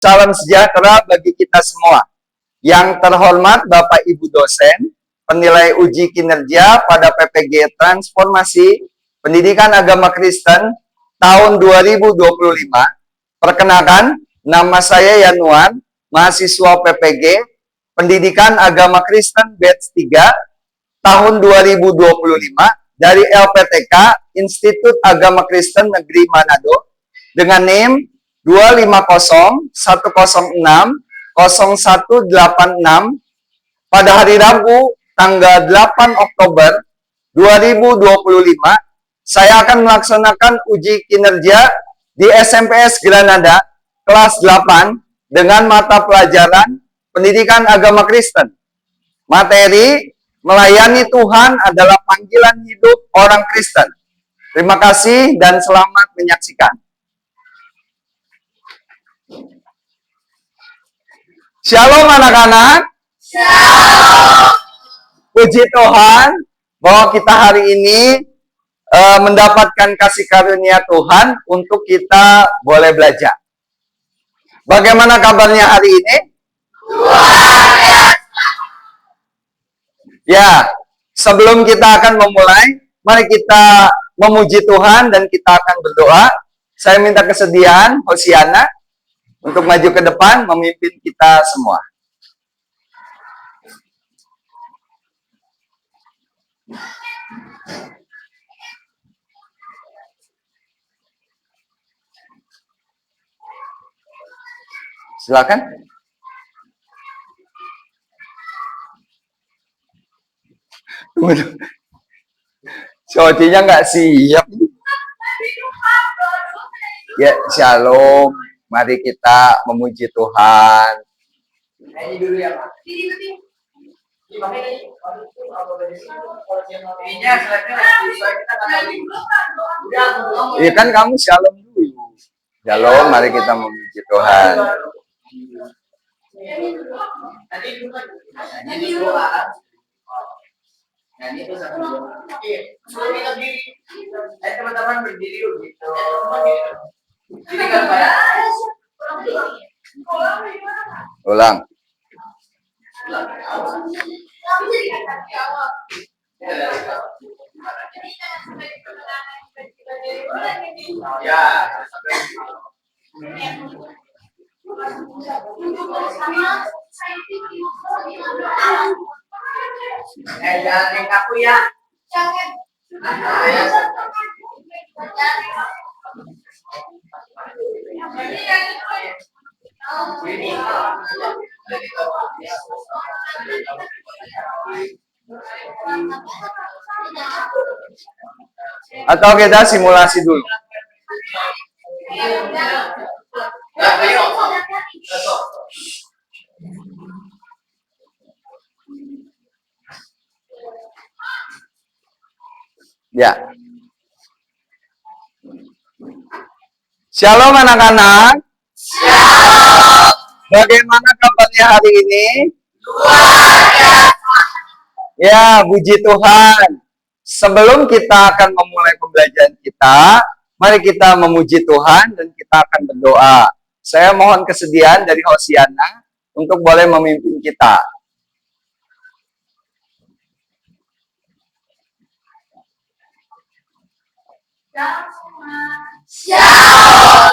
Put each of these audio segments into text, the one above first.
Salam sejahtera bagi kita semua. Yang terhormat Bapak Ibu dosen, penilai uji kinerja pada PPG Transformasi Pendidikan Agama Kristen tahun 2025. Perkenalkan, nama saya Yanuar, mahasiswa PPG Pendidikan Agama Kristen batch 3 tahun 2025 dari LPTK Institut Agama Kristen Negeri Manado dengan NIM 250-106-0186 pada hari Rabu tanggal 8 Oktober 2025. Saya akan melaksanakan uji kinerja di SMPS Granada kelas 8 dengan mata pelajaran Pendidikan Agama Kristen. Materi melayani Tuhan adalah panggilan hidup orang Kristen. Terima kasih dan selamat menyaksikan. Shalom anak-anak. Shalom. Puji Tuhan bahwa kita hari ini mendapatkan kasih karunia Tuhan untuk kita boleh belajar. Bagaimana kabarnya hari ini? Ya, sebelum kita akan memulai, mari kita memuji Tuhan dan kita akan berdoa. Saya minta kesediaan Hosiana untuk maju ke depan memimpin kita semua. Silakan. Sotinya nggak siap. Ya, shalom. Mari kita memuji Tuhan. Ini dulu ya, Pak. Iya kan kamu shalom dulu. Shalom, mari kita memuji Tuhan. Teman-teman berdiri gitu. Ulang. Jangan yang kaku ya. Atau kita simulasi dulu. Ya. Shalom anak-anak. Shalom. Bagaimana kabarnya hari ini? Ya, puji Tuhan. Sebelum kita akan memulai pembelajaran kita, mari kita memuji Tuhan dan kita akan berdoa. Saya mohon kesediaan dari Hosiana untuk boleh memimpin kita. Shalom.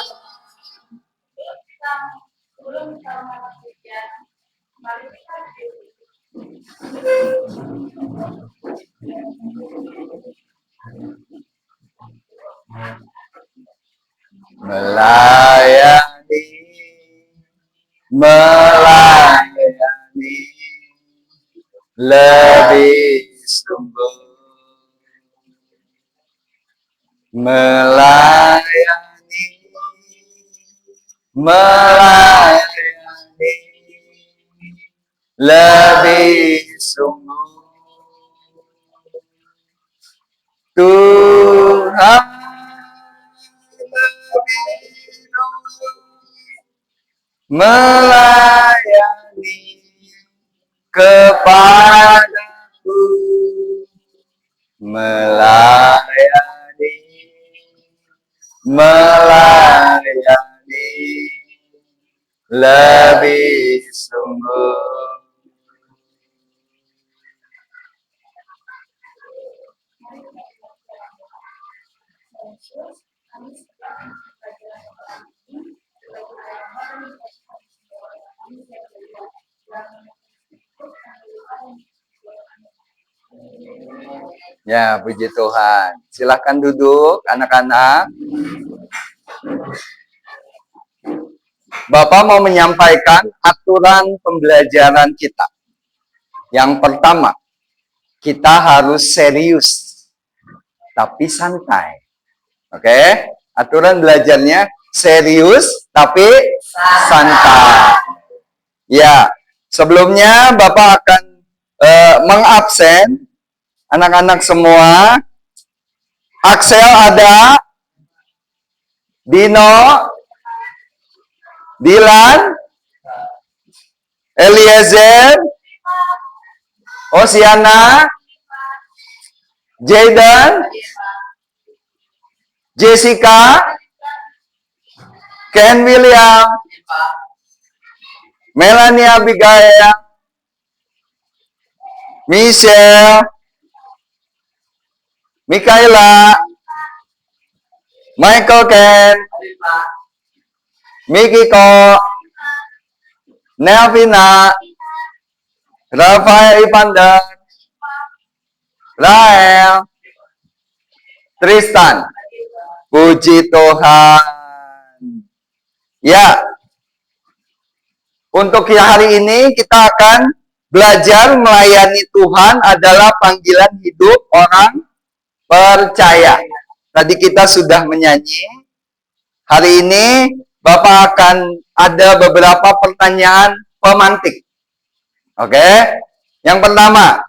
Melayani lebih sungguh, melayani lebih sungguh. Tuhan melayani kepadaku, melayani lebih sungguh. Ya, puji Tuhan. Silakan duduk, anak-anak. Bapak mau menyampaikan aturan pembelajaran kita. Yang pertama, kita harus serius, tapi santai. Oke? Aturan belajarnya serius, tapi santai. Ya, sebelumnya Bapak akan mengabsen anak-anak semua. Axel ada, Dino, Dilan, Eliezer, Osiana, Jayden, Jessica, Ken William, Melanie Abigail, Michelle, Mikaela, Michael Ken, Mikiko, Nelvina, Rafael Ivander, Rael, Tristan. Puji Tuhan. Ya, untuk hari ini kita akan belajar melayani Tuhan adalah panggilan hidup orang percaya. Tadi kita sudah menyanyi. Hari ini Bapak akan ada beberapa pertanyaan pemantik. Oke? Yang pertama,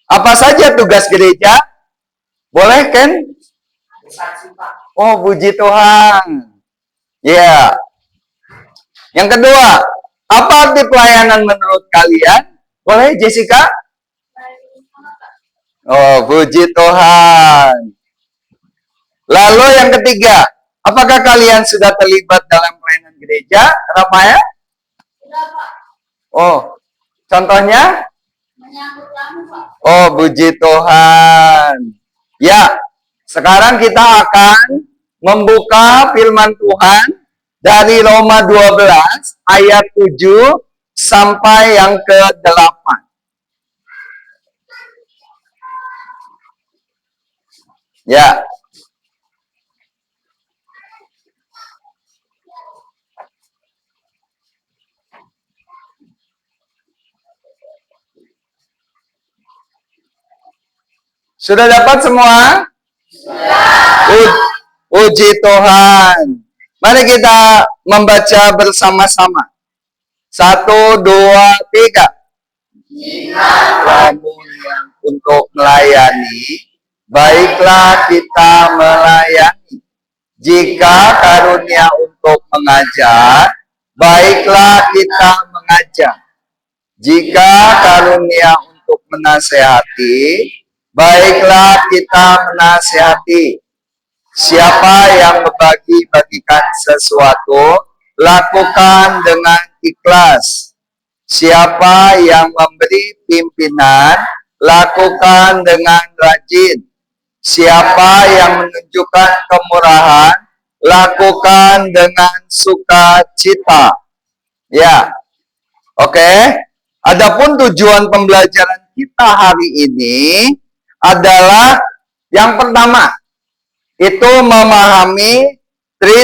apa saja tugas gereja? Boleh, Ken? Oh, puji Tuhan. Ya. Yang kedua, apa arti pelayanan menurut kalian? Boleh, Jessica? Oh, puji Tuhan. Lalu yang ketiga, apakah kalian sudah terlibat dalam pelayanan gereja, Rafael? Oh, contohnya? Oh, puji Tuhan. Ya, sekarang kita akan membuka firman Tuhan dari Roma 12 ayat 7 sampai yang ke-8. Ya. Sudah dapat semua? Sudah. Puji Tuhan. Mari kita membaca bersama-sama. 1, 2, 3. Jika kamu yang untuk melayani, baiklah kita melayani. Jika karunia untuk mengajar, baiklah kita mengajar. Jika karunia untuk menasehati, baiklah kita menasehati. Siapa yang membagi-bagikan sesuatu, lakukan dengan ikhlas. Siapa yang memberi pimpinan, lakukan dengan rajin. Siapa yang menunjukkan kemurahan, lakukan dengan sukacita. Ya, oke. Adapun tujuan pembelajaran kita hari ini adalah yang pertama, itu memahami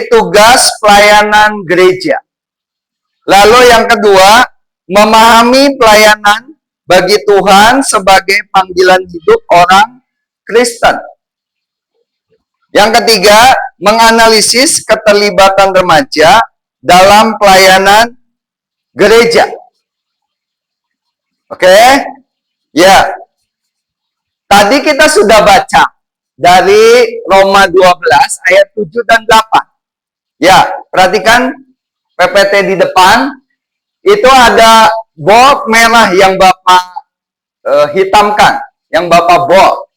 tugas pelayanan gereja. Lalu yang kedua, memahami pelayanan bagi Tuhan sebagai panggilan hidup orang Kristen. Yang ketiga, menganalisis keterlibatan remaja dalam pelayanan gereja. Oke? Ya. Tadi kita sudah baca dari Roma 12 ayat 7 dan 8. Ya, perhatikan PPT di depan. Itu ada bold merah yang Bapak hitamkan, yang Bapak bold.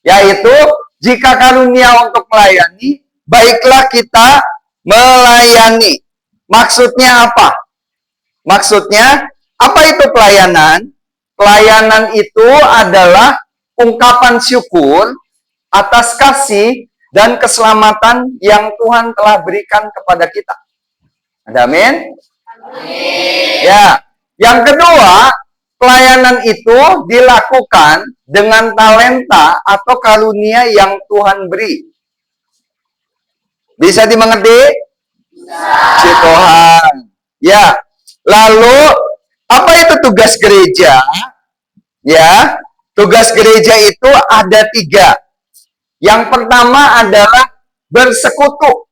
Yaitu, jika karunia untuk melayani, baiklah kita melayani. Maksudnya apa? Maksudnya, apa itu pelayanan? Pelayanan itu adalah ungkapan syukur atas kasih dan keselamatan yang Tuhan telah berikan kepada kita. Amin? Ya. Yang kedua, pelayanan itu dilakukan dengan talenta atau karunia yang Tuhan beri. Bisa dimengerti? Si Tuhan. Ya. Lalu, apa itu tugas gereja? Ya, tugas gereja itu ada 3. Yang pertama adalah bersekutu.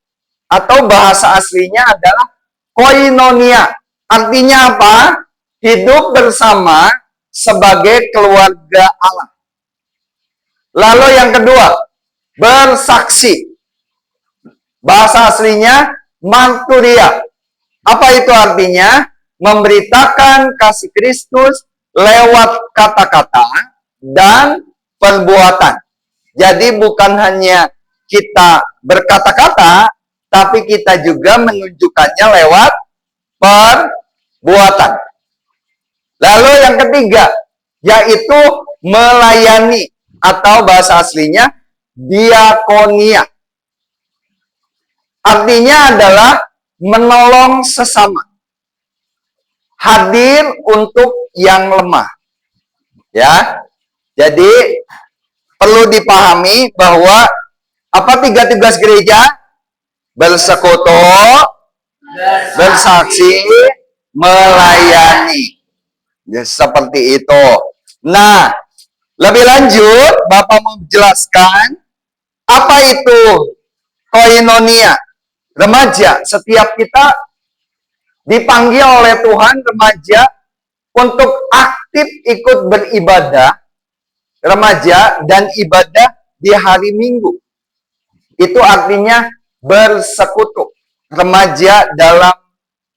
Atau bahasa aslinya adalah koinonia. Artinya apa? Hidup bersama sebagai keluarga Allah. Lalu yang kedua, bersaksi. Bahasa aslinya marturia. Apa itu artinya? Memberitakan kasih Kristus lewat kata-kata dan perbuatan. Jadi bukan hanya kita berkata-kata, tapi kita juga menunjukkannya lewat perbuatan. Lalu yang ketiga, yaitu melayani atau bahasa aslinya diakonia. Artinya adalah menolong sesama. Hadir untuk yang lemah. Ya. Jadi perlu dipahami bahwa apa 3 tugas gereja? Bersekutu, bersaksi, melayani. Ya, seperti itu. Nah, lebih lanjut, Bapak mau menjelaskan apa itu koinonia. Remaja, setiap kita dipanggil oleh Tuhan remaja untuk aktif ikut beribadah remaja dan ibadah di hari Minggu. Itu artinya bersekutu. Remaja dalam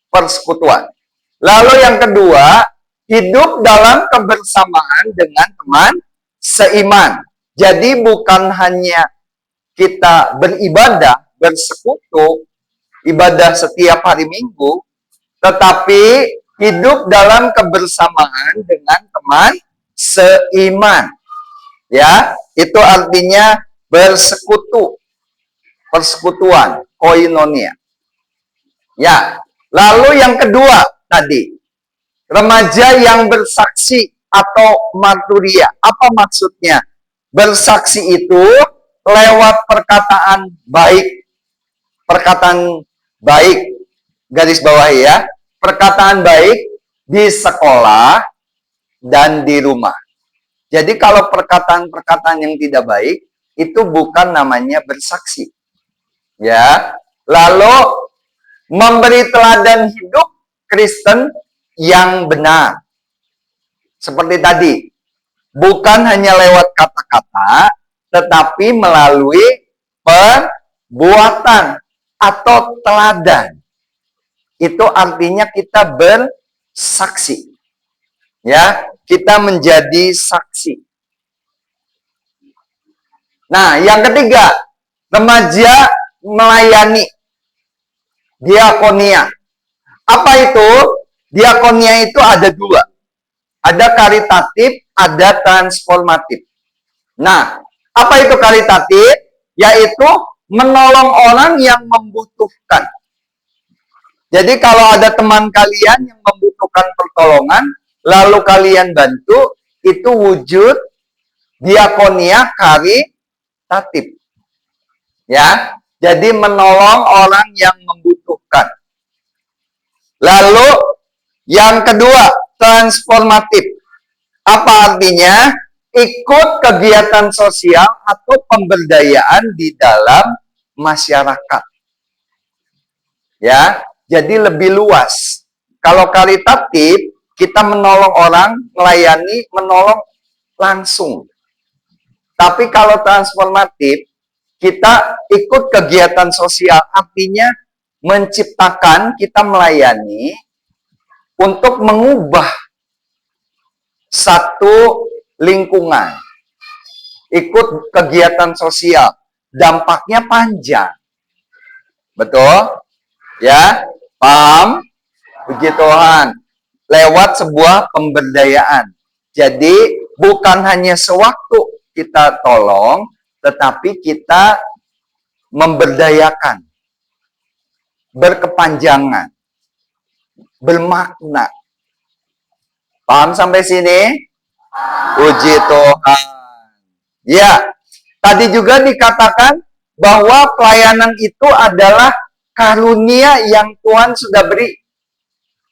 persekutuan. Lalu yang kedua, hidup dalam kebersamaan dengan teman seiman. Jadi bukan hanya kita beribadah, bersekutu, ibadah setiap hari Minggu, tetapi hidup dalam kebersamaan dengan teman seiman. Ya, itu artinya bersekutu. Persekutuan, koinonia. Ya, lalu yang kedua tadi, remaja yang bersaksi atau marturia. Apa maksudnya? Bersaksi itu lewat perkataan baik. Perkataan baik, garis bawah ya. Perkataan baik di sekolah dan di rumah. Jadi kalau perkataan-perkataan yang tidak baik, itu bukan namanya bersaksi. Ya, lalu memberi teladan hidup Kristen yang benar. Seperti tadi, bukan hanya lewat kata-kata, tetapi melalui perbuatan atau teladan. Itu artinya kita bersaksi. Ya, kita menjadi saksi. Nah, yang ketiga, remaja melayani. Diakonia. Apa itu? Diakonia itu ada 2. Ada karitatif, ada transformatif. Nah, apa itu karitatif? Yaitu menolong orang yang membutuhkan. Jadi kalau ada teman kalian yang membutuhkan pertolongan, lalu kalian bantu, itu wujud diakonia karitatif. Ya, jadi menolong orang yang membutuhkan. Lalu yang kedua, transformatif. Apa artinya? Ikut kegiatan sosial atau pemberdayaan di dalam masyarakat. Ya, jadi lebih luas. Kalau karitatif, kita menolong orang, melayani, menolong langsung. Tapi kalau transformatif, kita ikut kegiatan sosial, artinya menciptakan, kita melayani untuk mengubah satu lingkungan. Ikut kegiatan sosial, dampaknya panjang. Betul? Ya, paham? Puji Tuhan. lewat sebuah pemberdayaan. Jadi bukan hanya sewaktu kita tolong, tetapi kita memberdayakan, berkepanjangan, bermakna. Paham sampai sini? Puji Tuhan. Ya, tadi juga dikatakan bahwa pelayanan itu adalah karunia yang Tuhan sudah beri.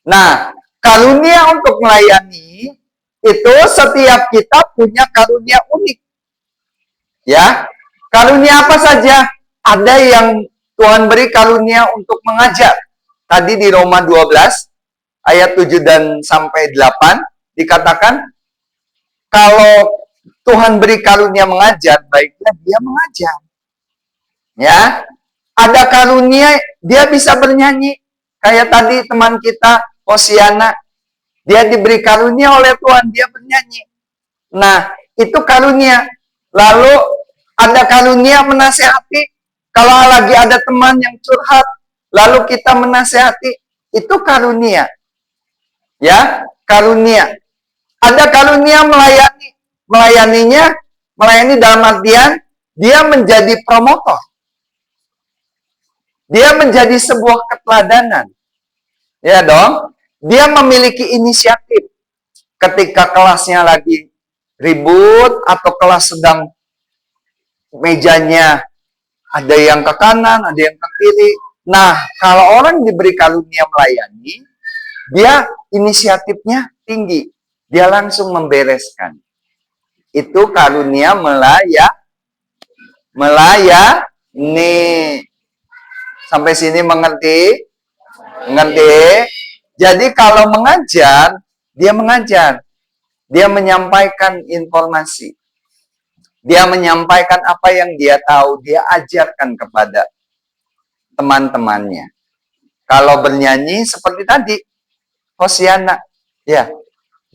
Nah, karunia untuk melayani itu setiap kita punya karunia unik. Ya, karunia apa saja? Ada yang Tuhan beri karunia untuk mengajar. Tadi di Roma 12 ayat 7 dan sampai 8 dikatakan kalau Tuhan beri karunia mengajar, baiklah dia mengajar. Ya, ada karunia dia bisa bernyanyi. Kayak tadi teman kita Osiana, dia diberi karunia oleh Tuhan, dia bernyanyi. Nah, itu karunia. Lalu ada karunia menasehati. Kalau lagi ada teman yang curhat, lalu kita menasehati, itu karunia. Ya, karunia. Ada karunia melayani. Melayani dalam artian dia menjadi promotor. Dia menjadi sebuah keteladanan. Ya dong, dia memiliki inisiatif. Ketika kelasnya lagi ribut atau kelas sedang mejanya ada yang ke kanan, ada yang ke kiri. Nah, kalau orang diberi karunia melayani, dia inisiatifnya tinggi. Dia langsung membereskan. Itu karunia melayani. Sampai sini mengerti? Mengerti? Jadi kalau mengajar, dia mengajar. Dia menyampaikan informasi. Dia menyampaikan apa yang dia tahu. Dia ajarkan kepada teman-temannya. Kalau bernyanyi seperti tadi, Hosiana. Ya,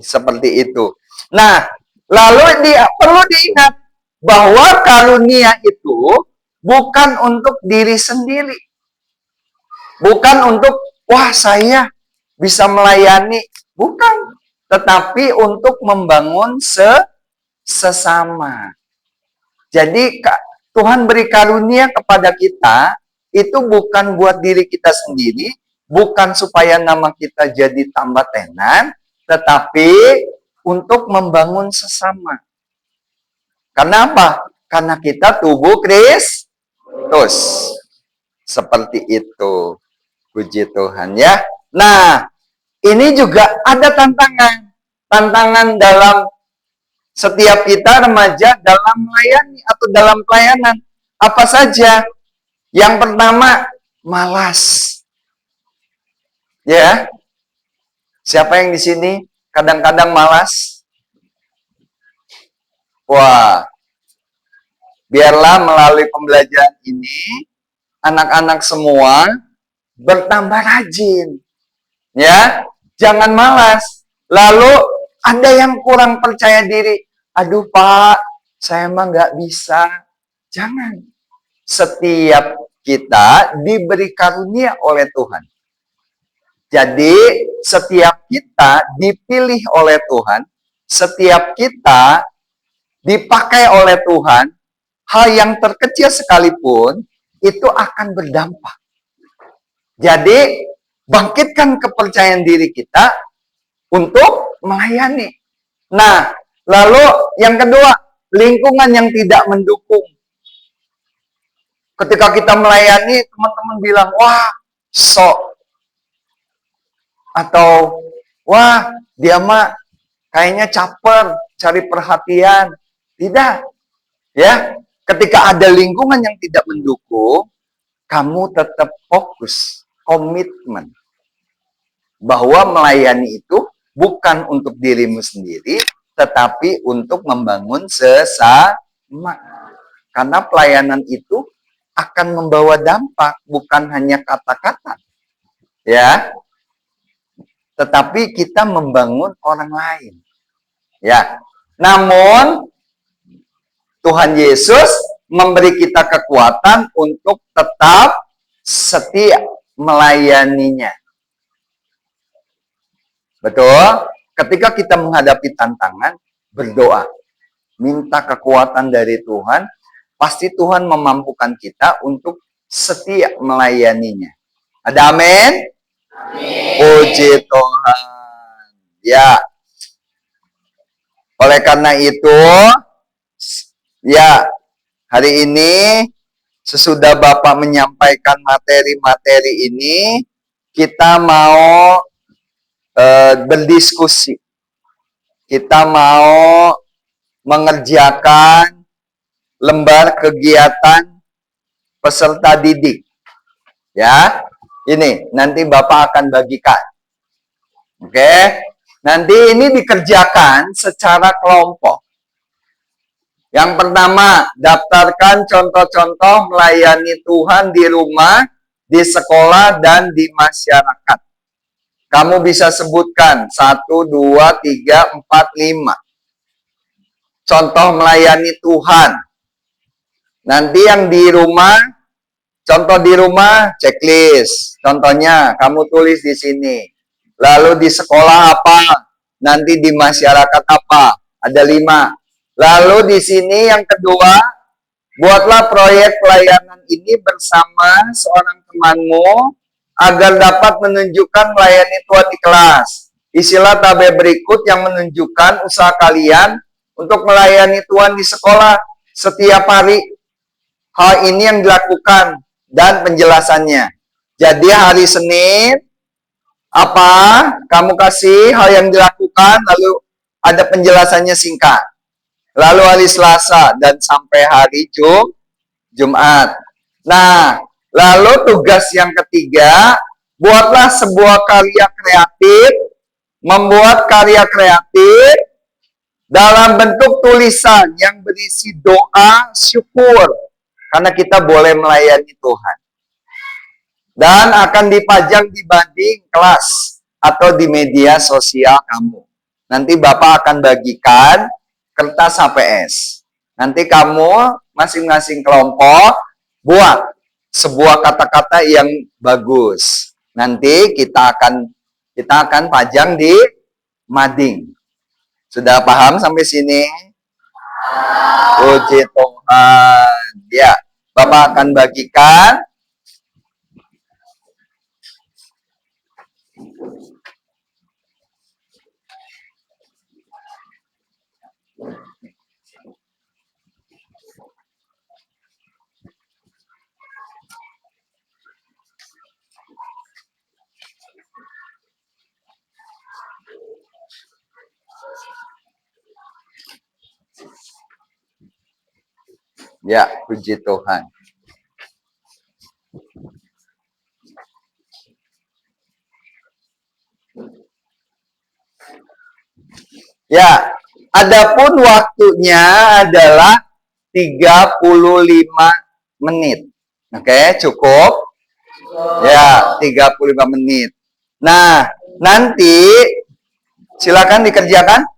seperti itu. Nah, lalu perlu diingat bahwa karunia itu bukan untuk diri sendiri. Bukan untuk, wah saya bisa melayani. Bukan. Tetapi untuk membangun sesama. Jadi Tuhan beri karunia kepada kita, itu bukan buat diri kita sendiri, bukan supaya nama kita jadi tambah tenan, tetapi untuk membangun sesama. Kenapa? Karena kita tubuh Kristus. Seperti itu. Puji Tuhan ya. Nah, ini juga ada tantangan. Tantangan dalam setiap kita remaja dalam melayani atau dalam pelayanan. Apa saja? Yang pertama, malas. Ya. Siapa yang di sini kadang-kadang malas? Wah. Biarlah melalui pembelajaran ini anak-anak semua bertambah rajin. Ya, jangan malas. Lalu ada yang kurang percaya diri. Aduh Pak, saya mah nggak bisa. Jangan. Setiap kita diberi karunia oleh Tuhan. Jadi, setiap kita dipilih oleh Tuhan. Setiap kita dipakai oleh Tuhan. Hal yang terkecil sekalipun, itu akan berdampak. Jadi, bangkitkan kepercayaan diri kita untuk melayani. Nah, lalu yang kedua, lingkungan yang tidak mendukung. Ketika kita melayani, teman-teman bilang, wah, sok. Atau, wah, dia mah kayaknya caper, cari perhatian. Tidak. Ya, ketika ada lingkungan yang tidak mendukung, kamu tetap fokus, komitmen. Bahwa melayani itu bukan untuk dirimu sendiri, tetapi untuk membangun sesama. Karena pelayanan itu akan membawa dampak, bukan hanya kata-kata. Ya. Tetapi kita membangun orang lain. Ya. Namun Tuhan Yesus memberi kita kekuatan untuk tetap setia melayaninya. Betul? Ketika kita menghadapi tantangan, berdoa. Minta kekuatan dari Tuhan, pasti Tuhan memampukan kita untuk setia melayaninya. Ada amin? Amin. Puji Tuhan. Ya. Oleh karena itu, ya, hari ini sesudah Bapak menyampaikan materi-materi ini, kita mau berdiskusi. Kita mau mengerjakan lembar kegiatan peserta didik. Ya, ini nanti Bapak akan bagikan. Oke, nanti ini dikerjakan secara kelompok. Yang pertama, daftarkan contoh-contoh melayani Tuhan di rumah, di sekolah, dan di masyarakat. Kamu bisa sebutkan 1, 2, 3, 4, 5. Contoh melayani Tuhan. Nanti yang di rumah, contoh di rumah, checklist. Contohnya, kamu tulis di sini. Lalu di sekolah apa? Nanti di masyarakat apa? Ada 5. Lalu di sini yang kedua, buatlah proyek pelayanan ini bersama seorang temanmu agar dapat menunjukkan melayani Tuhan di kelas. Isilah tabel berikut yang menunjukkan usaha kalian untuk melayani Tuhan di sekolah setiap hari. Hal ini yang dilakukan dan penjelasannya. Jadi hari Senin, apa? Kamu kasih hal yang dilakukan, lalu ada penjelasannya singkat. Lalu hari Selasa dan sampai hari Jumat. Nah, lalu tugas yang ketiga, buatlah sebuah karya kreatif, membuat karya kreatif dalam bentuk tulisan yang berisi doa syukur. Karena kita boleh melayani Tuhan. Dan akan dipajang di banding kelas atau di media sosial kamu. Nanti Bapak akan bagikan kertas HPS. Nanti kamu masing-masing kelompok buat sebuah kata-kata yang bagus. Nanti kita akan pajang di mading. Sudah paham sampai sini? Puji Tuhan. Ya, Bapak akan bagikan. Ya, puji Tuhan. Ya, adapun waktunya adalah 35 menit. Oke, cukup? Ya, 35 menit. Nah, nanti silakan dikerjakan.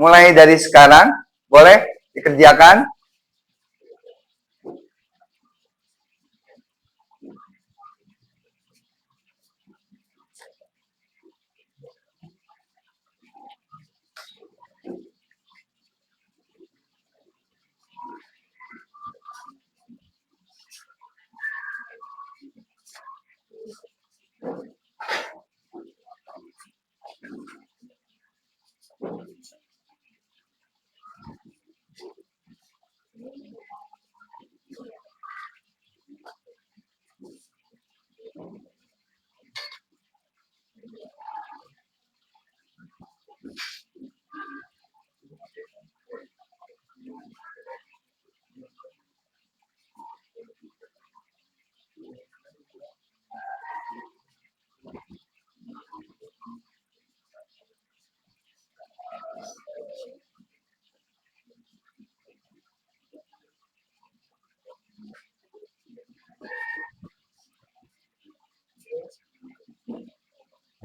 Mulai dari sekarang, boleh dikerjakan.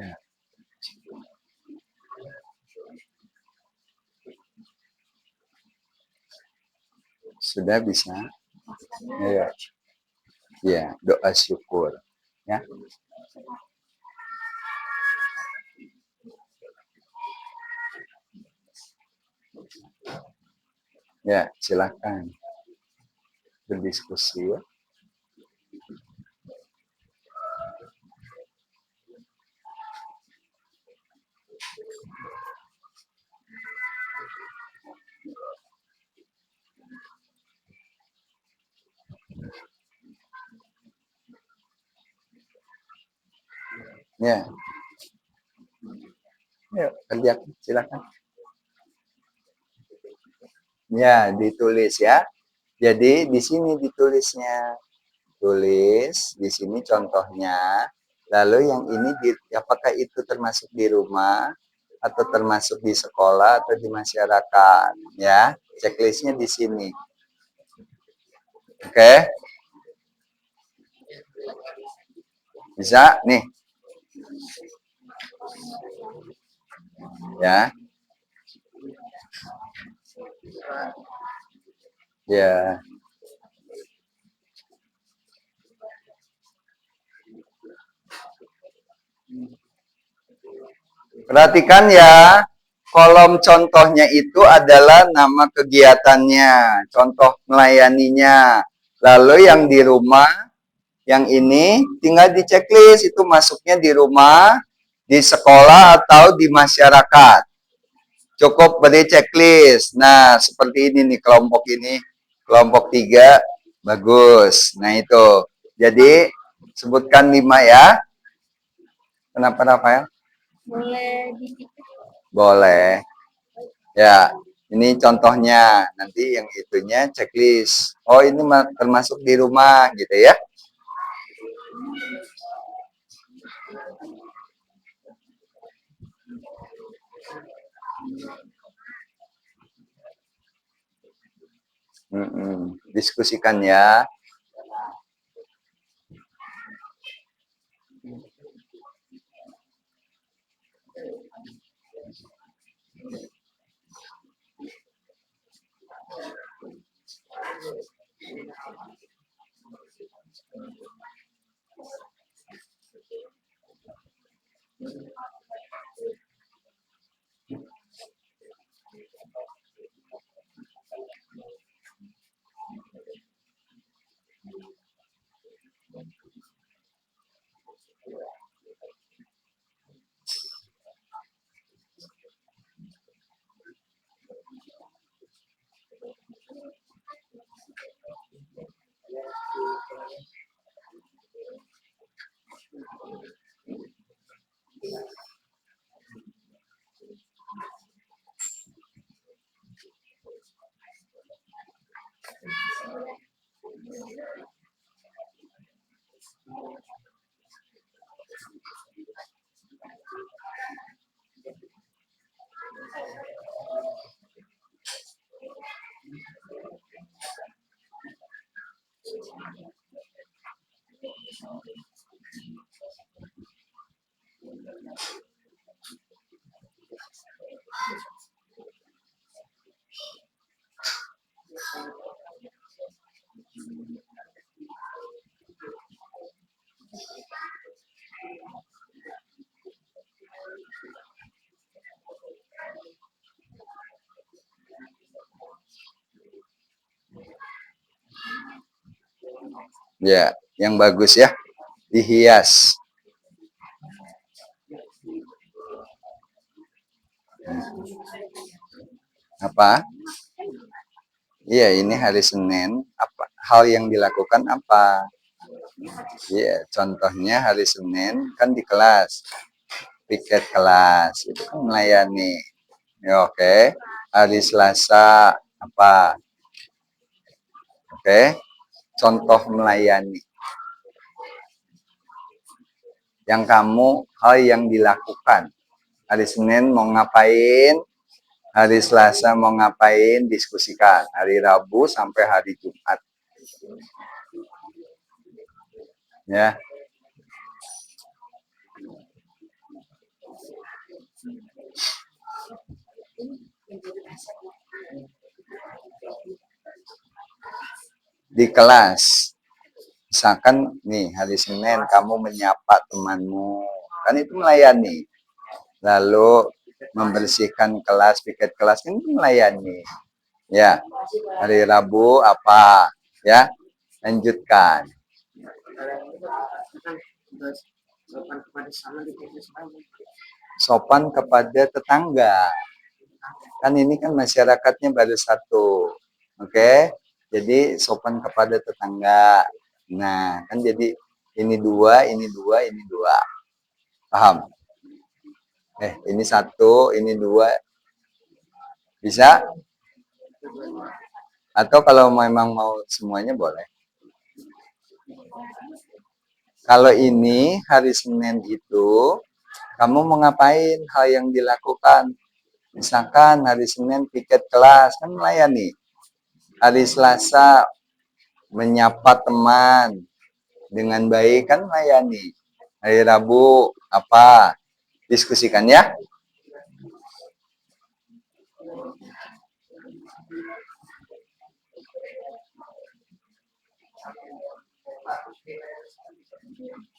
Ya. Sudah bisa? Ya. Ya, doa syukur. Ya. Ya, silakan berdiskusi ya. Ya, yuk kerjakan, silakan. Ya, ditulis ya. Jadi di sini ditulisnya. Tulis di sini contohnya. Lalu yang ini apakah itu termasuk di rumah atau termasuk di sekolah atau di masyarakat ya. Checklistnya di sini. Oke. Bisa nih. Ya. Ya. Perhatikan ya, kolom contohnya itu adalah nama kegiatannya, contoh melayaninya. Lalu yang di rumah, yang ini tinggal di checklist itu masuknya di rumah, di sekolah atau di masyarakat. Cukup beri checklist. Nah, seperti ini nih kelompok ini, kelompok 3, bagus. Nah itu, jadi sebutkan 5 ya. Kenapa Rafael? Boleh Boleh. Ya, ini contohnya. Nanti yang itunya checklist. Oh, ini termasuk di rumah gitu ya. Diskusikan ya. Ya, yang bagus ya. Dihias. Apa? Iya, ini hari Senin. Apa hal yang dilakukan apa? Iya, contohnya hari Senin kan di kelas, piket kelas itu kan melayani. Ya, oke. Hari Selasa apa? Oke. Contoh melayani. Yang kamu hal yang dilakukan. Hari Senin mau ngapain? Hari Selasa mau ngapain? Diskusikan. Hari Rabu sampai hari Jumat. Ya. Di kelas. Misalkan nih hari Senin kamu menyapa temanmu. Kan itu melayani. Lalu membersihkan kelas, piket kelas ini melayani. Ya, hari Rabu apa? Ya, lanjutkan. Sopan kepada tetangga. Kan ini kan masyarakatnya baru satu. Oke? Jadi sopan kepada tetangga. Nah, kan jadi ini dua, ini dua, ini dua. Paham? Ini satu, ini dua. Bisa? Atau kalau memang mau semuanya boleh. Kalau ini hari Senin itu, kamu mau ngapain hal yang dilakukan? Misalkan hari Senin piket kelas, kan melayani. Hari Selasa menyapa teman dengan baik, kan melayani. Hari Rabu apa? Diskusikan ya.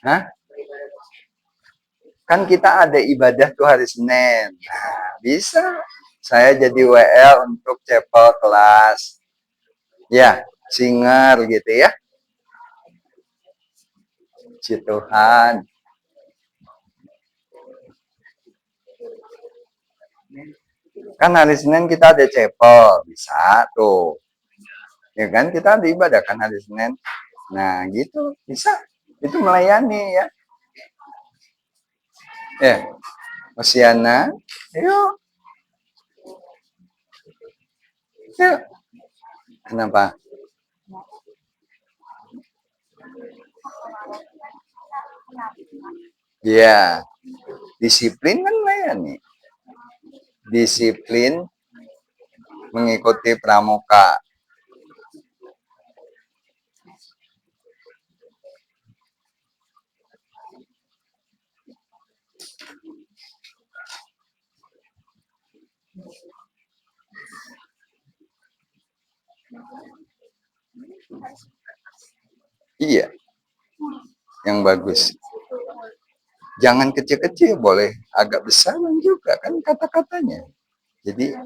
Hah? Kan kita ada ibadah tuh hari Senin. Nah, bisa. Saya jadi WL untuk chapel kelas. Ya, singer gitu ya. Puji Tuhan. Kan hari Senin kita ada chapel. Bisa tuh. Ya kan, kita ada ibadah kan hari Senin. Nah, gitu. Bisa. Itu melayani ya. Osiana. Yuk. Yuk. Kenapa? Ya, disiplin kan melayani. Disiplin mengikuti pramuka. Iya, yang bagus. Jangan kecil-kecil, boleh agak besar juga kan kata-katanya. Jadi,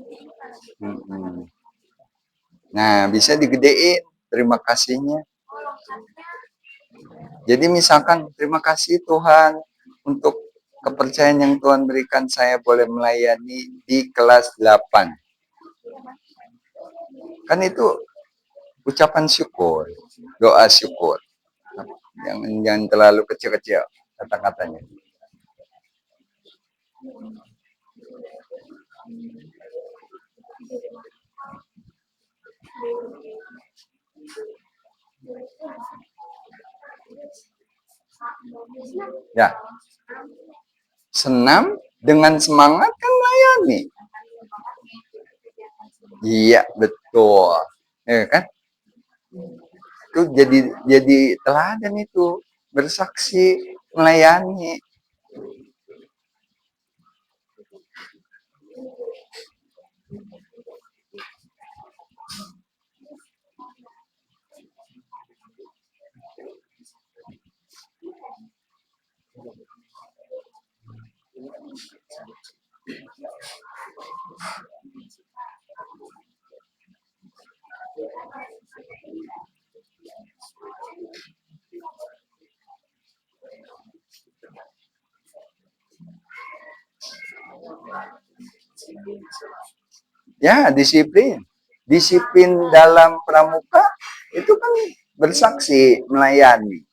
nah bisa digedein terima kasihnya. Jadi misalkan terima kasih Tuhan untuk kepercayaan yang Tuhan berikan saya boleh melayani di kelas 8. Kan itu ucapan syukur, doa syukur. Jangan terlalu kecil-kecil kata-katanya. Ya. Senam dengan semangat kan melayani. Iya, betul. Ya kan? Itu jadi teladan itu, bersaksi, melayani. Ya, disiplin. Disiplin dalam pramuka itu kan bersaksi, melayani.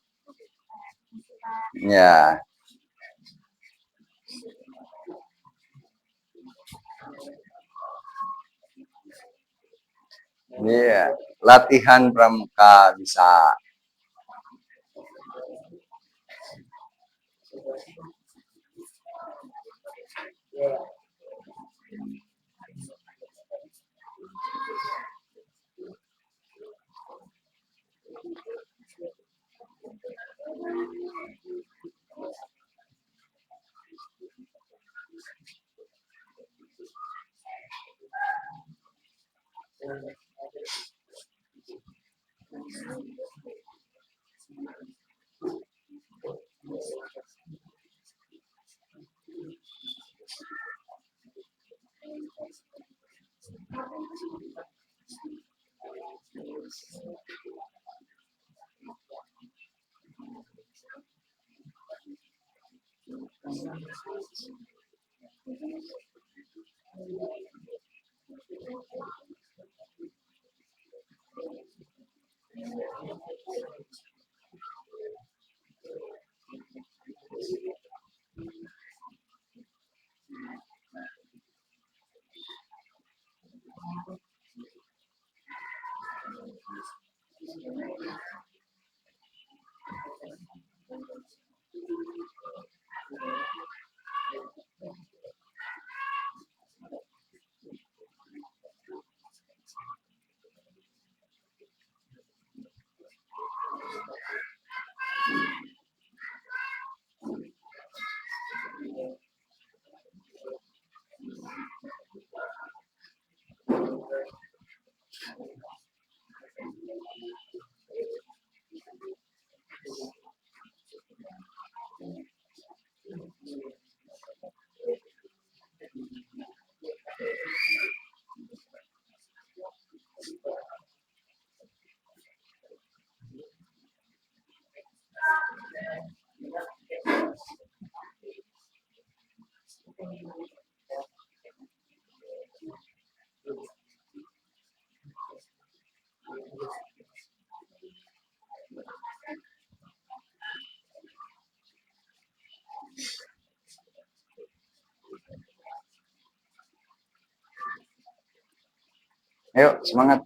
Ya. Iya, latihan pramuka bisa. Ayo, semangat.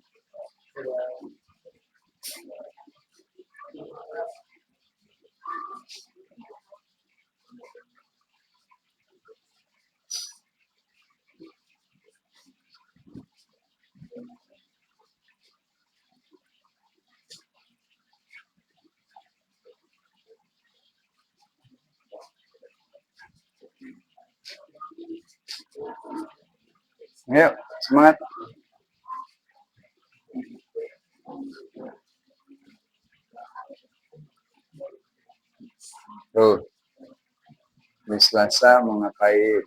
Ayo, semangat. Tuh, di Selasa mau ngapain?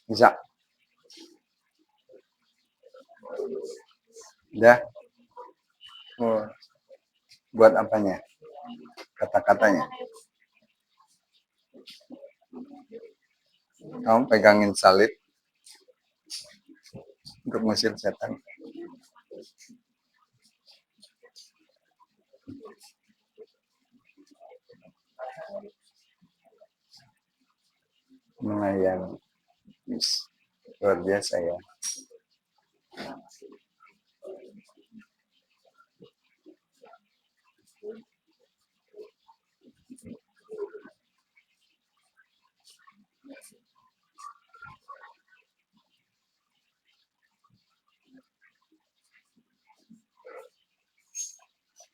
Bisa. Udah. Oh, buat apanya? Kata-katanya. Kamu pegangin salib untuk mengusir setan. Melayani. Yes. Luar biasa ya.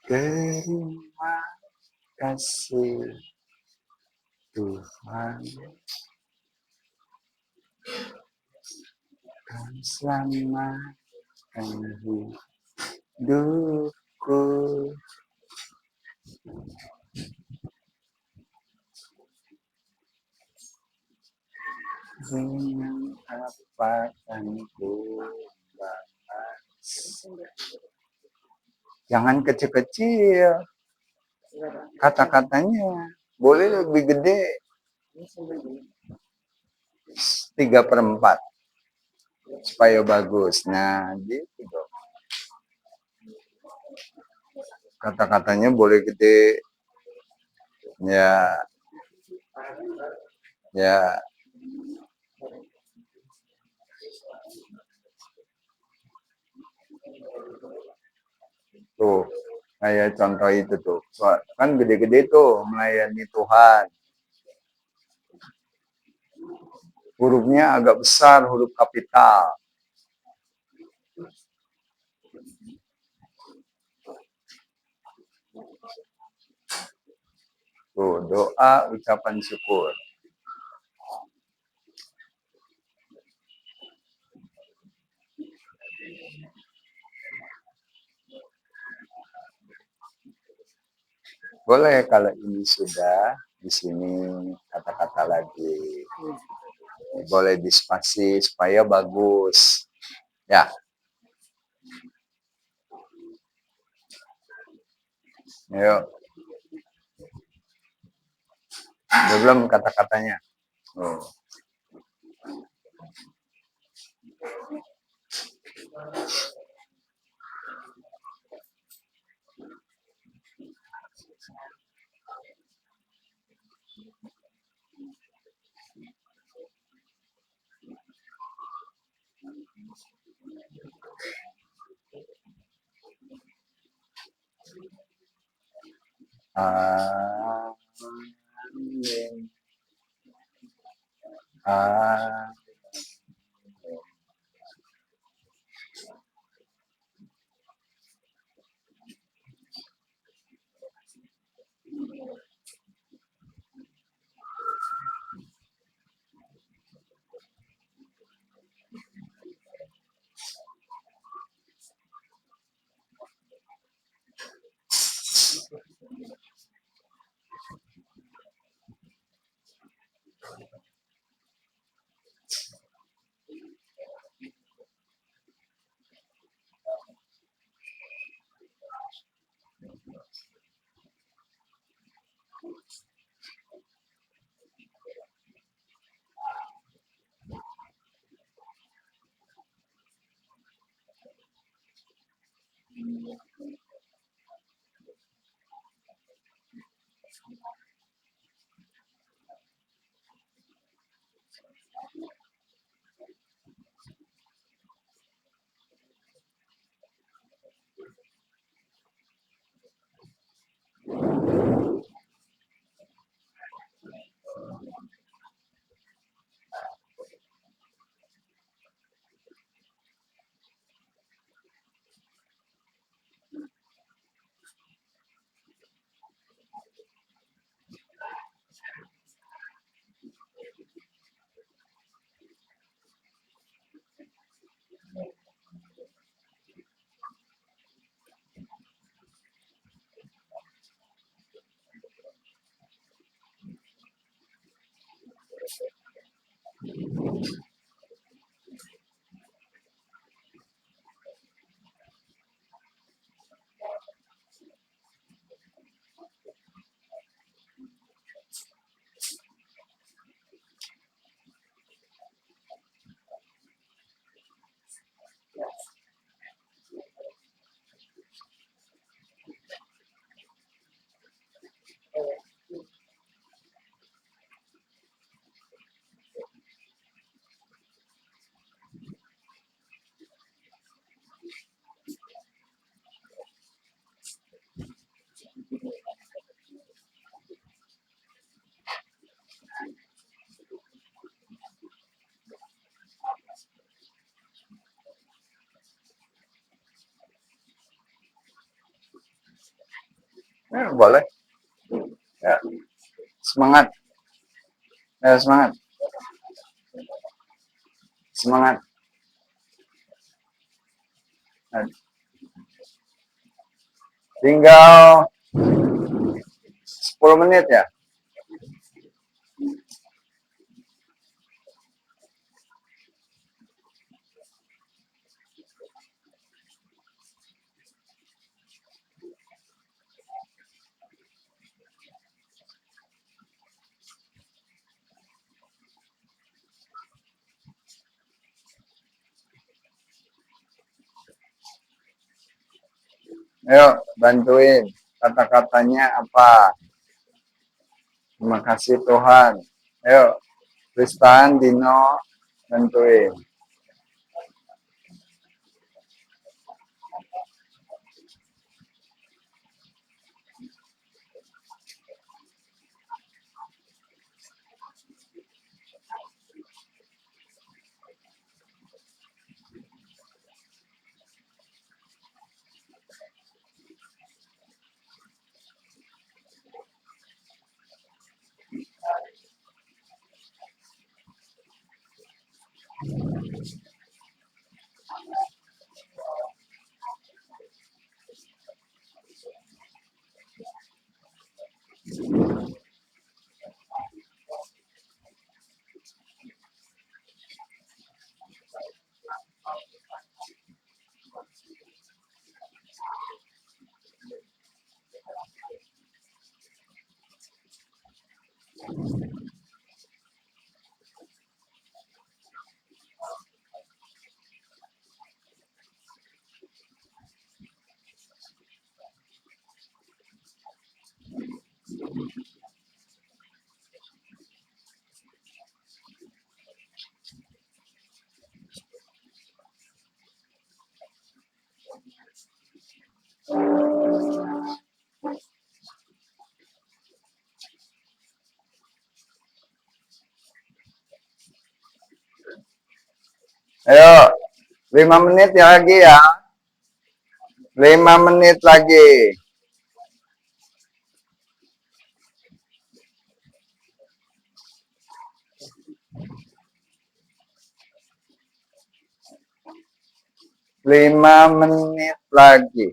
Terima kasih Tuhan, kan selamatkan hidupku. Dengan apa kan ku balas? Jangan kecil-kecil kata-katanya, boleh lebih gede, 3/4 supaya bagus. Nah gitu dong, kata-katanya boleh gede ya, ya Tuh, kayak contoh itu tuh. Kan gede-gede tuh melayani Tuhan. Hurufnya agak besar, huruf kapital. Tuh, doa ucapan syukur. Boleh kalau ini sudah, di sini kata-kata lagi. Boleh dispasi supaya bagus. Ya. Yuk. Belum kata-katanya. Oh. Amin. Amin. Boleh. Ya. Semangat. Ya, semangat. Semangat. Nah, tinggal 10 menit ya. Ayo, bantuin. Kata-katanya apa? Terima kasih Tuhan. Ayo, Tristan, Dino, bantuin. Ayo, 5 menit ya lagi ya. 5 menit lagi. Lima menit lagi.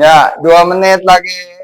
Ya, 2 menit lagi.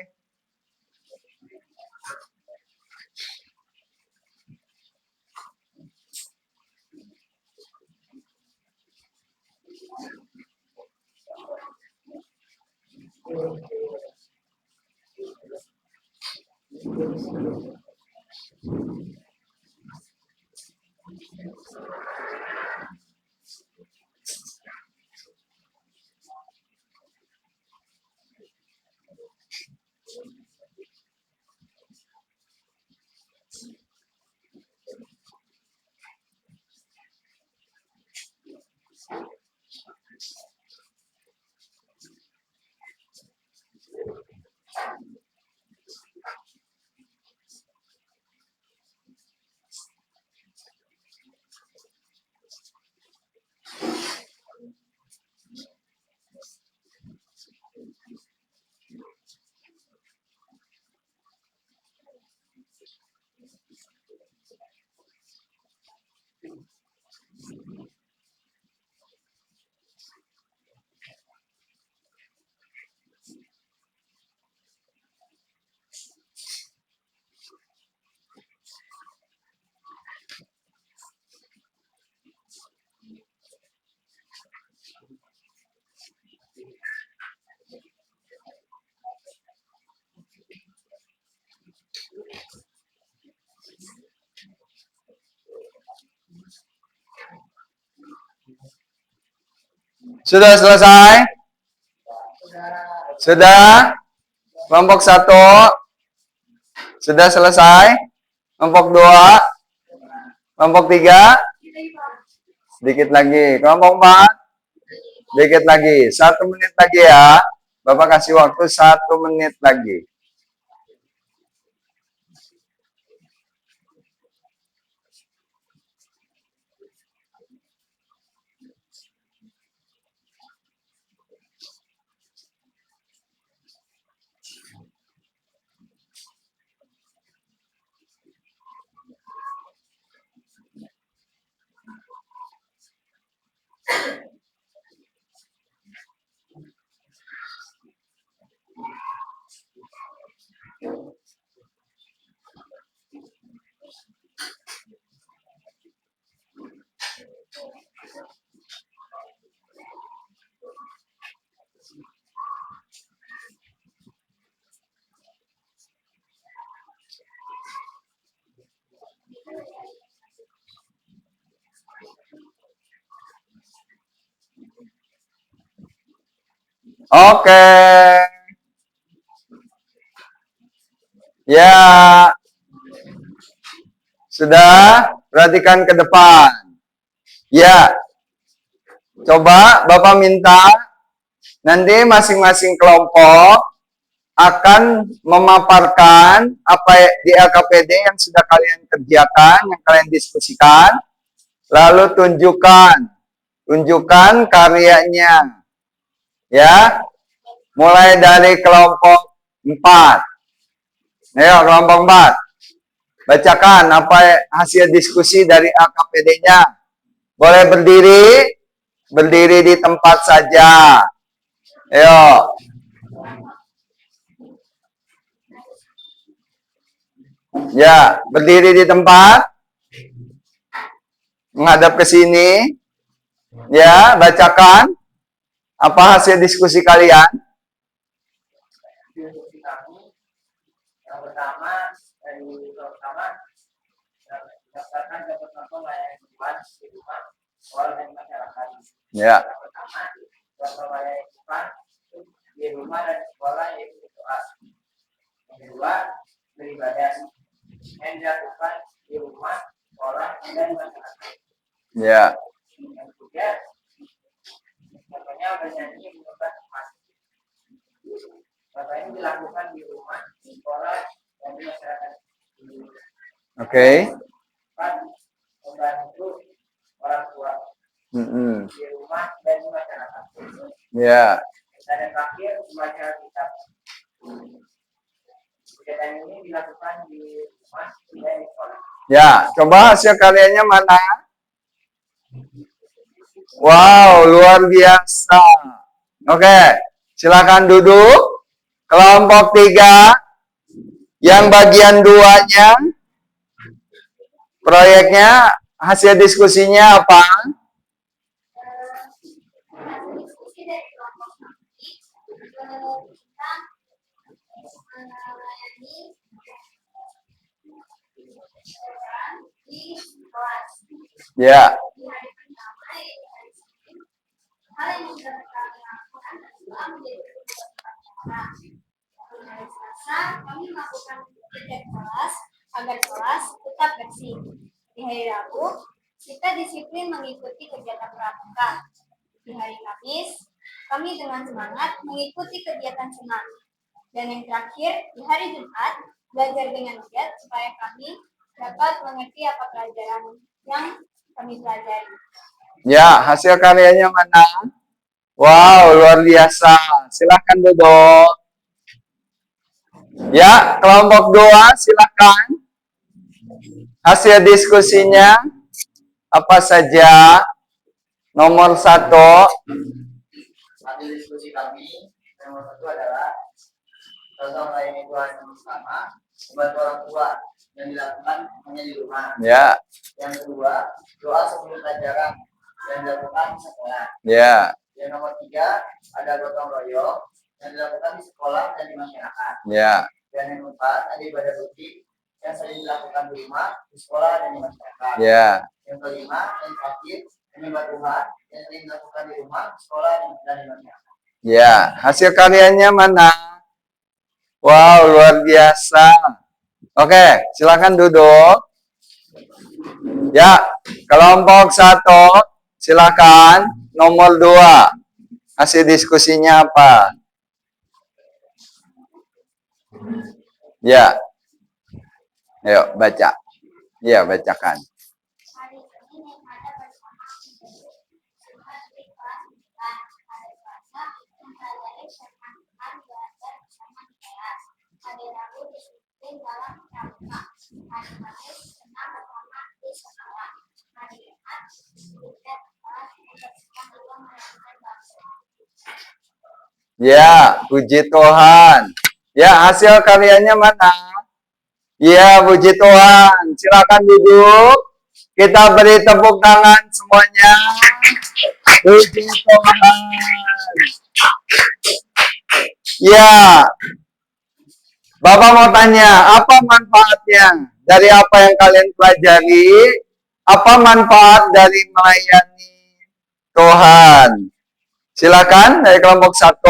Sudah selesai? Sudah? Kelompok 1 sudah selesai? Kelompok 2, kelompok 3 sedikit lagi. Kelompok 4 sedikit lagi. 1 menit lagi ya. Bapak kasih waktu 1 menit lagi. Oke. Ya, sudah, perhatikan ke depan. Ya, coba Bapak minta nanti masing-masing kelompok akan memaparkan apa di LKPD yang sudah kalian kerjakan, yang kalian diskusikan, lalu tunjukkan karyanya. Ya, mulai dari kelompok 4. Ayo, kelompok 4. Bacakan apa hasil diskusi dari LKPD-nya. Boleh berdiri di tempat saja. Ayo. Ya, berdiri di tempat. Menghadap ke sini. Ya, bacakan apa hasil diskusi kalian. Diskusi kami yang pertama berdasarkan contoh-contoh layanan kehidupan di rumah sekolah dan masyarakat. Ya. Yang pertama contoh layanan kehidupan di rumah dan sekolah yaitu berdoa. Yang kedua beribadah yang dilakukan di rumah, sekolah dan masyarakat. Ya. Yang ketiga contohnya bernyanyi menyembah Tuhan. Contoh ini dilakukan di rumah, di sekolah dan di masyarakat. Oke. Membantu orang tua di rumah dan di masyarakat. Ya. Dan yang terakhir membaca kitab. Kegiatan ini dilakukan di rumah dan di sekolah. Ya, coba hasil karyanya mana? Wow, luar biasa. Oke, silakan duduk. Kelompok 3 yang bagian 2-nya proyeknya hasil diskusinya apa? Diskusi dari kelompok kami kita melayani di kelas. Ya. Di hari pertama yaitu hari Senin, hal yang sudah kami lakukan adalah menjadi ketua upacara. Di hari Selasa kami melakukan kegiatan kelas agar kelas tetap bersih. Di hari Rabu kita disiplin mengikuti kegiatan pramuka. Di hari Kamis kami dengan semangat mengikuti kegiatan senam. Dan yang terakhir, di hari Jumat, belajar dengan giat supaya kami dapat mengerti apa pelajaran yang kami pelajari. Ya, hasil karyanya mana? Wow, luar biasa. Silahkan duduk. Ya, kelompok 2, silakan. Hasil diskusinya apa saja? Nomor 1. Hasil diskusi kami nomor 1 adalah contoh melayani Tuhan yang pertama, membantu orang tua yang dilakukan hanya di rumah. Ya. Yang kedua, doa sebelum pelajaran yang dilakukan di sekolah. Ya. Yang nomor 3, ada gotong royong yang dilakukan di sekolah dan di masyarakat. Ya. Dan yang keempat, ada ibadah rutin yang sering dilakukan di rumah, di sekolah dan di masyarakat. Ya. Yang kelima, yang terakhir, menyembah Tuhan yang sering dilakukan di rumah, sekolah dan di masyarakat. Ya, hasil karyanya mana? Wow, luar biasa. Oke, silakan duduk. Ya, kelompok 1, silakan. Nomor 2, hasil diskusinya apa? Ya. Ayo, baca. Ya, bacakan. Hari Senin yang ada bersama Tuhan di kelas kita. Hari Selasa mempelajari firman Tuhan belajar bersama di kelas. Hari Rabu disiplin dalam pramuka. Hari Kamis senam bersama di sekolah. Hari Jumat kegiatan kelas membersihkan ruang melakukan bakso. Ya, puji Tuhan. Ya, hasil karyanya mana? Ya, puji Tuhan. Silakan duduk. Kita beri tepuk tangan semuanya. Puji Tuhan. Ya, Bapak mau tanya, apa manfaatnya dari apa yang kalian pelajari? Apa manfaat dari melayani Tuhan? Silakan dari kelompok 1,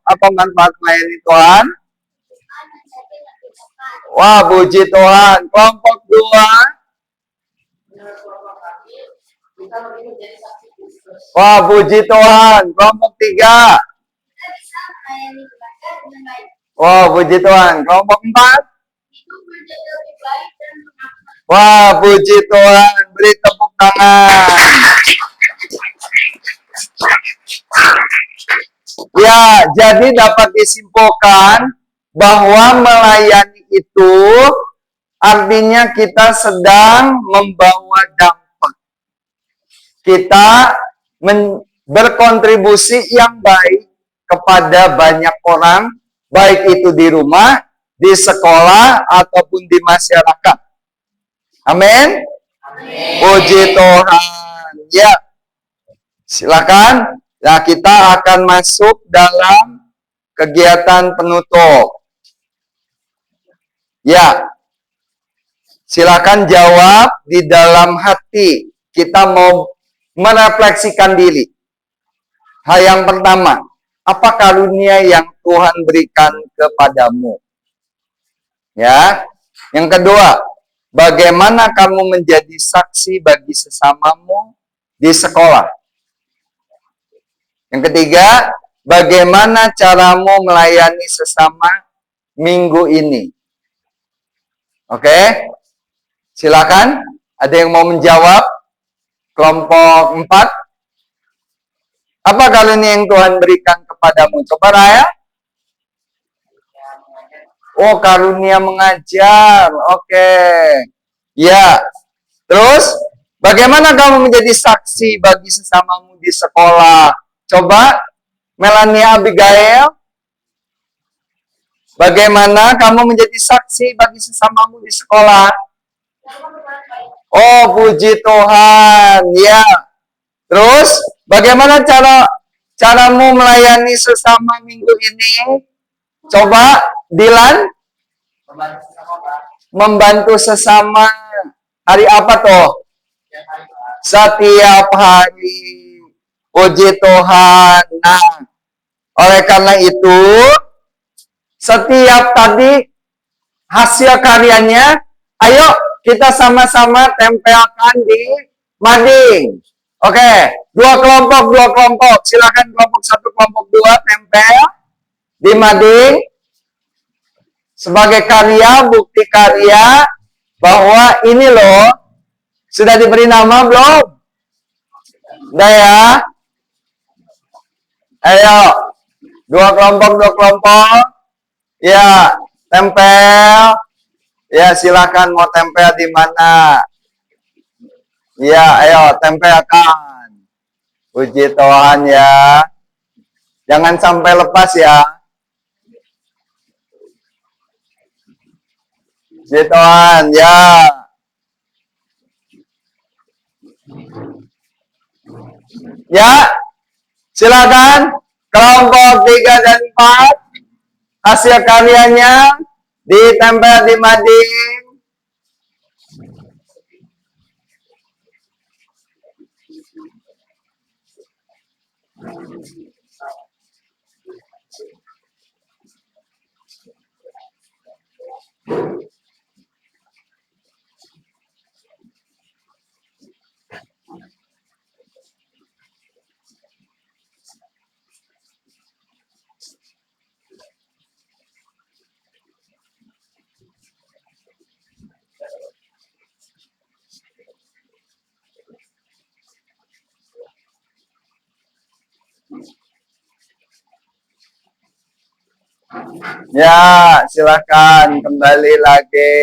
apa manfaat melayani Tuhan? Tuhan menjadi lebih dekat. Wah, puji Tuhan. Kelompok 2. Menurut kelompok kami, kita lebih menjadi saksi Kristus. Wah, puji Tuhan. Kelompok 3. Kita bisa melayani keluarga dengan baik. Wah, puji Tuhan. Kelompok 4. Itu menjadi lebih baik dan mengaku. Wah, puji Tuhan. Beri tepuk tangan. Ya, jadi dapat disimpulkan bahwa melayani itu artinya kita sedang membawa dampak. Kita berkontribusi yang baik kepada banyak orang, baik itu di rumah, di sekolah, ataupun di masyarakat. Amin. Puji Tuhan. Ya, silakan. Nah, kita akan masuk dalam kegiatan penutup. Ya, silakan jawab di dalam hati. Kita mau merefleksikan diri. Hal yang pertama, apa karunia yang Tuhan berikan kepadamu? Ya. Yang kedua, bagaimana kamu menjadi saksi bagi sesamamu di sekolah? Yang ketiga, bagaimana caramu melayani sesama minggu ini? Oke, silakan. Ada yang mau menjawab? Kelompok 4. Apa karunia yang Tuhan berikan kepadamu? Coba Raya. Oh, karunia mengajar. Oke. Ya. Terus, bagaimana kamu menjadi saksi bagi sesamamu di sekolah? Coba, Melania Abigail. Bagaimana kamu menjadi saksi bagi sesamamu di sekolah? Oh, puji Tuhan. Ya. Terus, bagaimana caramu melayani sesama minggu ini? Coba, Dilan. Membantu sesama. Hari apa toh? Setiap hari. Puji Tuhan. Nah, oleh karena itu, setiap tadi hasil karyanya, ayo kita sama-sama tempelkan di mading. Oke, dua kelompok. Silakan kelompok 1, kelompok 2 tempel di mading sebagai karya, bukti karya bahwa ini loh, sudah diberi nama belum? Udah ya? Ayo, dua kelompok. Ya, tempel. Ya, silakan mau tempel di mana? Ya, ayo tempelkan. Puji Tuhan ya. Jangan sampai lepas ya. Puji Tuhan ya. Ya, silakan kelompok 3 dan 4 hasil karyanya ditempel di mading. Ya, silakan kembali lagi.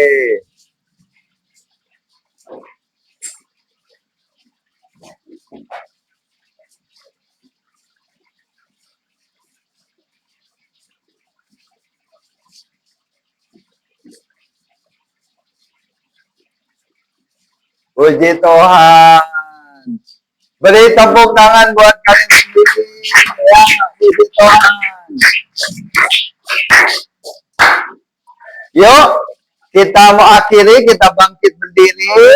Puji Tuhan. Beri tepuk tangan buat kalian sendiri. Ya, puji Tuhan. Yuk, kita mau akhiri, kita bangkit berdiri.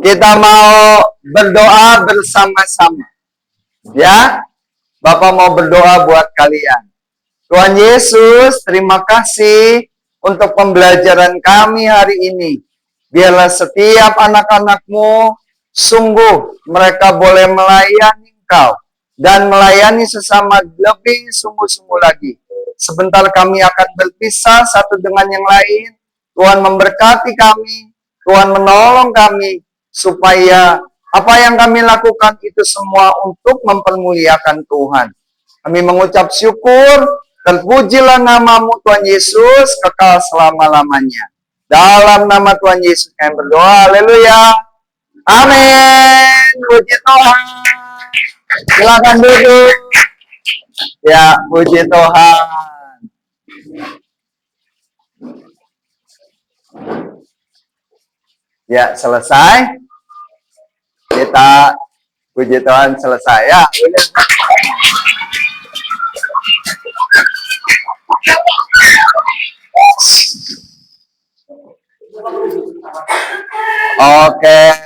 Kita mau berdoa bersama-sama. Ya, Bapak mau berdoa buat kalian. Tuhan Yesus, terima kasih untuk pembelajaran kami hari ini. Biarlah setiap anak-anak-Mu sungguh mereka boleh melayani Engkau dan melayani sesama lebih sungguh-sungguh lagi. Sebentar kami akan berpisah satu dengan yang lain. Tuhan memberkati kami, Tuhan menolong kami, supaya apa yang kami lakukan itu semua untuk mempermuliakan Tuhan. Kami mengucap syukur, terpujilah nama-Mu Tuhan Yesus, kekal selama-lamanya. Dalam nama Tuhan Yesus kami berdoa, haleluya. Amin. Puji Tuhan. Silakan duduk. Ya, puji Tuhan. Ya, selesai. Kita puji Tuhan selesai ya. Oke.